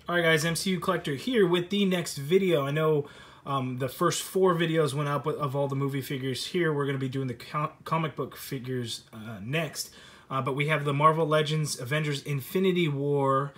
Alright guys, MCU Collector here with the next video. I know the first 4 videos went up of all the movie figures. Here we're going to be doing the comic book figures next. But we have the Marvel Legends Avengers Infinity War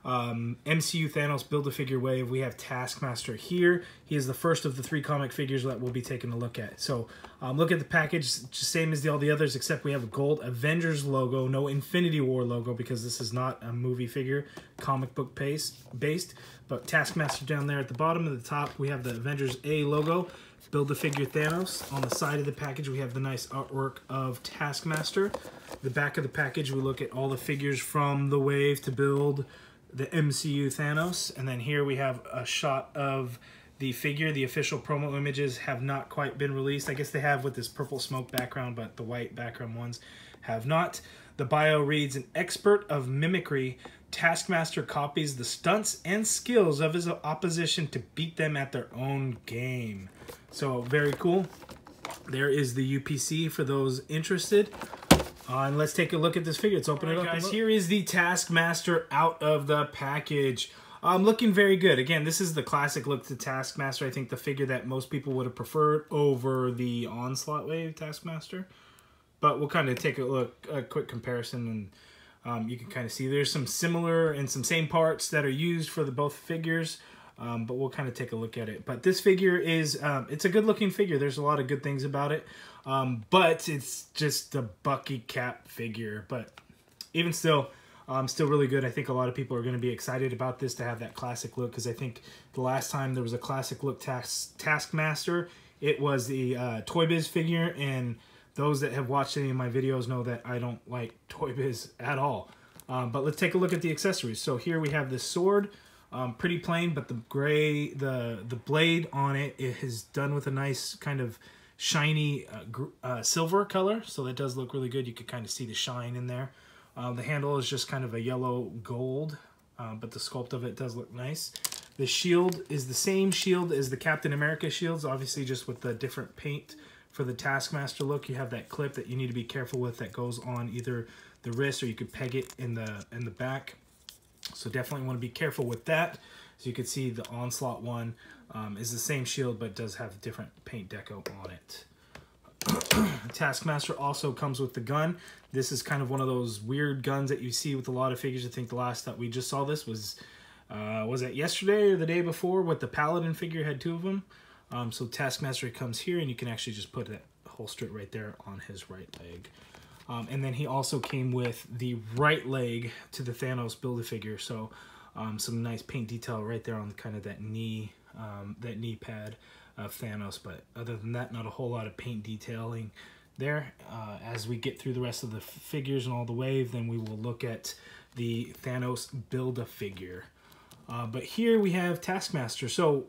MCU Thanos Build-A-Figure wave. We have Taskmaster here. He is the first of the 3 comic figures that we'll be taking a look at. So look at the package, just same as all the others, except we have a gold Avengers logo, no Infinity War logo because this is not a movie figure, comic book based. But Taskmaster down there at the bottom. At the top, we have the Avengers A logo. Build-A-Figure Thanos. On the side of the package, we have the nice artwork of Taskmaster. The back of the package, we look at all the figures from the wave to build the MCU Thanos. And then here we have a shot of the figure. The official promo images have not quite been released. I guess they have with this purple smoke background, but the white background ones have not. The bio reads, an expert of mimicry, Taskmaster copies the stunts and skills of his opposition to beat them at their own game. So very cool. There is the UPC for those interested. And let's take a look at this figure. Let's open it up, guys. Here is the Taskmaster out of the package. Looking very good. Again, this is the classic look to Taskmaster. I think the figure that most people would have preferred over the Onslaught Wave Taskmaster. But we'll kind of take a look, a quick comparison, and you can kind of see there's some similar and some same parts that are used for the both figures. But we'll kind of take a look at it. But this figure is, it's a good looking figure. There's a lot of good things about it. But it's just a Bucky Cap figure. But even still, still really good. I think a lot of people are going to be excited about this to have that classic look. Because I think the last time there was a classic look Taskmaster, it was the Toy Biz figure. And those that have watched any of my videos know that I don't like Toy Biz at all. But let's take a look at the accessories. So here we have this sword. Pretty plain, but the gray, the blade on it is done with a nice kind of shiny silver color, so that does look really good. You could kind of see the shine in there. The handle is just kind of a yellow gold, but the sculpt of it does look nice. The shield is the same shield as the Captain America shields, obviously just with the different paint. For the Taskmaster look, you have that clip that you need to be careful with that goes on either the wrist or you could peg it in the back. So definitely want to be careful with that. So you can see the Onslaught one is the same shield, but does have different paint deco on it. Taskmaster also comes with the gun. This is kind of one of those weird guns that you see with a lot of figures. I think the last that we just saw this was it yesterday or the day before with the Paladin figure, had 2 of them. So Taskmaster comes here, and you can actually just put that holster right there on his right leg. And then he also came with the right leg to the Thanos Build-A-Figure, so some nice paint detail right there on kind of that knee pad of Thanos. But other than that, not a whole lot of paint detailing there. As we get through the rest of the figures and all the wave, then we will look at the Thanos Build-A-Figure. But here we have Taskmaster. So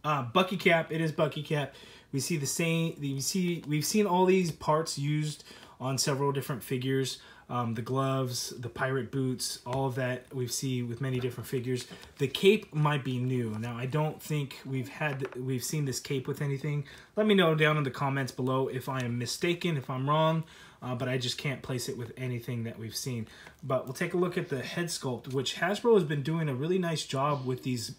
Bucky Cap, it is Bucky Cap. We see the same. We've seen all these parts used on several different figures. The gloves, the pirate boots, all of that we've seen with many different figures. The cape might be new. Now, I don't think we've seen this cape with anything. Let me know down in the comments below if I am mistaken, if I'm wrong, but I just can't place it with anything that we've seen. But we'll take a look at the head sculpt, which Hasbro has been doing a really nice job with these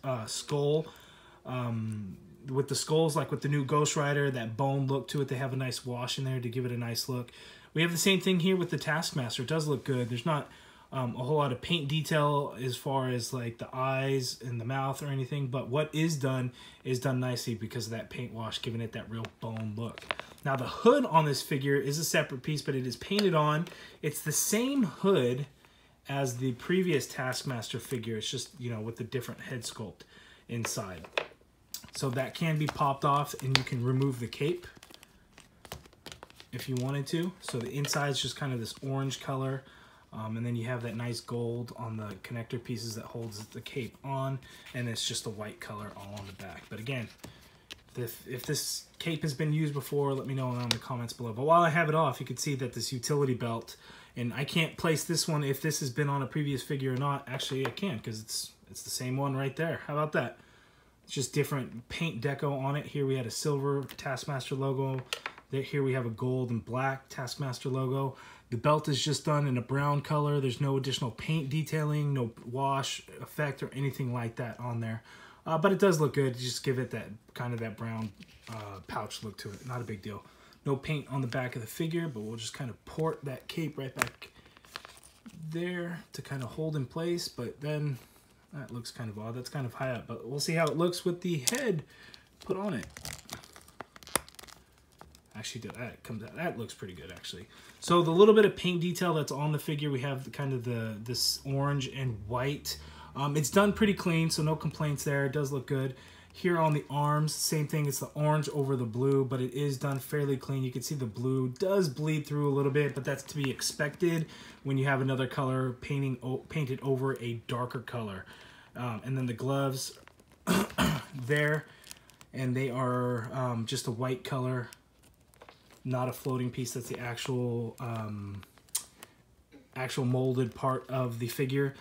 with the skulls, like with the new Ghost Rider, that bone look to it. They have a nice wash in there to give it a nice look. We have the same thing here with the Taskmaster. It does look good. There's not a whole lot of paint detail as far as like the eyes and the mouth or anything, but what is done nicely because of that paint wash, giving it that real bone look. Now the hood on this figure is a separate piece, but it is painted on. It's the same hood as the previous Taskmaster figure. It's just, you know, with the different head sculpt inside. So that can be popped off, and you can remove the cape if you wanted to. So the inside is just kind of this orange color, and then you have that nice gold on the connector pieces that holds the cape on, and it's just a white color all on the back. But again, if this cape has been used before, let me know in the comments below. But while I have it off, you can see that this utility belt, and I can't place this one if this has been on a previous figure or not. Actually, I can, because it's the same one right there. How about that? It's just different paint deco on it. Here we had a silver Taskmaster logo. Here we have a gold and black Taskmaster logo. The belt is just done in a brown color. There's no additional paint detailing, no wash effect or anything like that on there. But it does look good. Just give it that kind of that brown pouch look to it. Not a big deal. No paint on the back of the figure, but we'll just kind of port that cape right back there to kind of hold in place. But then that looks kind of odd. That's kind of high up, but we'll see how it looks with the head put on it. Actually, that comes out. That looks pretty good, actually. So the little bit of paint detail that's on the figure, we have kind of this orange and white. It's done pretty clean, so no complaints there. It does look good. Here on the arms, same thing. It's the orange over the blue, but it is done fairly clean. You can see the blue does bleed through a little bit, but that's to be expected when you have another color painted over a darker color. And then the gloves there, and they are just a white color, not a floating piece. That's the actual molded part of the figure.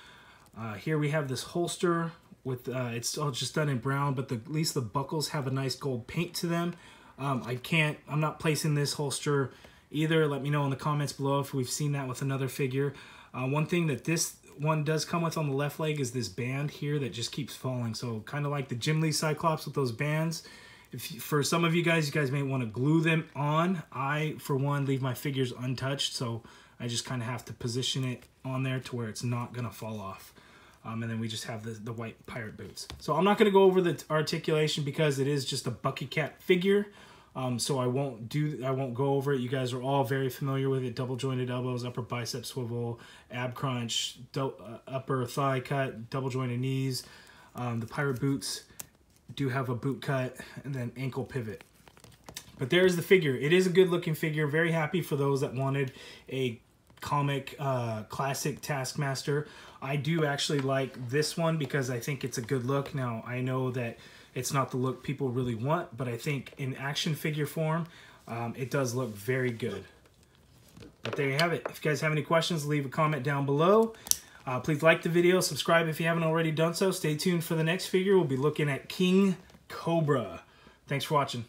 Here we have this holster with it's all just done in brown, but at least the buckles have a nice gold paint to them. I'm not placing this holster either. Let me know in the comments below if we've seen that with another figure. One thing that this one does come with on the left leg is this band here that just keeps falling. So kind of like the Jim Lee Cyclops with those bands. For some of you guys may want to glue them on. I, for one, leave my figures untouched, so I just kind of have to position it on there to where it's not going to fall off. And then we just have the white pirate boots. So I'm not going to go over the articulation because it is just a Bucky Cat figure. So I won't go over it. You guys are all very familiar with it. Double jointed elbows, upper bicep swivel, ab crunch, upper thigh cut, double jointed knees. The pirate boots do have a boot cut, and then ankle pivot. But there's the figure. It is a good looking figure. Very happy for those that wanted a comic classic Taskmaster. I do actually like this one because I think it's a good look. Now, I know that it's not the look people really want, but I think in action figure form, it does look very good. But there you have it. If you guys have any questions, leave a comment down below. Please like the video, subscribe if you haven't already done so. Stay tuned for the next figure. We'll be looking at King Cobra. Thanks for watching.